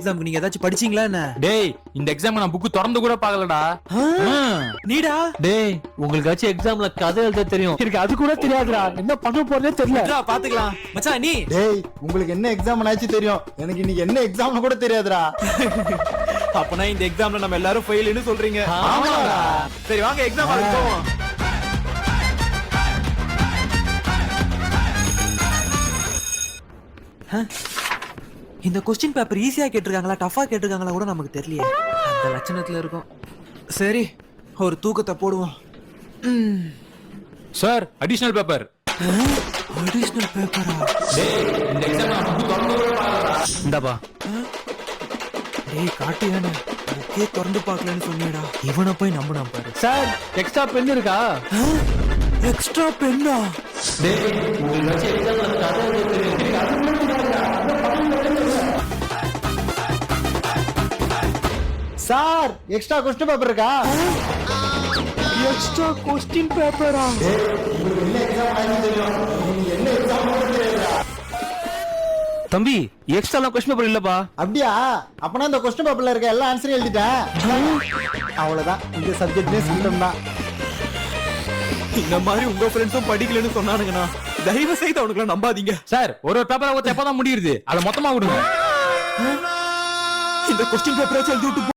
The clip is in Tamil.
எக்ஸாமுக்கு நீங்க ஏதாச்சும் படிச்சீங்களா என்ன? டேய் இந்த எக்ஸாம் நான் புக் திறந்து கூட பார்க்கலடா. நீடா? டேய் உங்களுக்காச்சும் எக்ஸாம்ல கதை எழுத தெரியும், எனக்கு அது கூட தெரியாதுடா. என்ன பண்ண போறதே தெரியல. பாத்துக்கலாம் மச்சான். நீ டேய் உங்களுக்கு என்ன எக்ஸாம் ஆச்சு தெரியும், எனக்கு இன்னைக்கு என்ன எக்ஸாம்னு கூட தெரியாதுடா. அப்பனா இந்த எக்ஸாம்ல நம்ம எல்லாரும் ஃபெயில்னு சொல்றீங்க? ஆமாடா. சரி வாங்க எக்ஸாம் ஆரம்பிப்போம். இந்த क्वेश्चन பேப்பர் ஈஸியா கேட்டிருக்காங்களா டஃபா கேட்டிருக்காங்களா கூட நமக்கு தெரியலையே. அந்த லட்சணத்துல இருக்கும். சரி ஒரு தூக்கத்தை போடுவோம். Sir additional paper. அடிஷனல் பேப்பரா? டேய் இந்த எக்ஸாம் நான் புக் திறந்து கூட பார்க்கலடா. இந்தாப்பா. டேய் காட்டியானே புக்கே திறந்து பார்க்கலன்னு சொன்னீடா. இவனை போய் நம்பினா பாரு. சார் எக்ஸ்ட்ரா பென் இருக்கா? எக்ஸ்ட்ரா பென்னா? டேய் உங்களுக்காச்சும் எக்ஸாம்ல கதை எழுத தெரியும், எனக்கு அது கூட தெரியாதுடா. சார் எக்ஸ்ட்ரா கொஸ்டின் பேப்பர் இருக்கா? எக்ஸ்ட்ரா क्वेश्चन பேப்பரா? உங்களுக்கு என்ன எக்ஸாம் ஆச்சு தெரியும், நீங்க என்ன எக்ஸாம் கூட தெரியாதுடா. தம்பி எக்ஸ்ட்ரா கொஸ்டின் பேப்பர் இல்லப்பா. அப்படியா? அப்பனா இந்த கொஸ்டின் பேப்பர்ல இருக்க எல்லா ஆன்சரையும் எழுதிட்டேன். அவ்வளவுதான், இந்த சப்ஜெக்ட்லயே சிஸ்டம் தான். இந்த மாதிரி உங்க ஃப்ரெண்ட்ஸும் படிக்கலன்னு சொன்னானுங்கண்ணா, தயவு செய்து அவனுக்குலாம் நம்பாதீங்க. சார் ஒரு பேப்பரை ஒருத்த எப்பதான் முடியுது, அதை மொத்தமா விடுங்க. இந்த क्वेश्चन பேப்பரை எழுதி விட்டு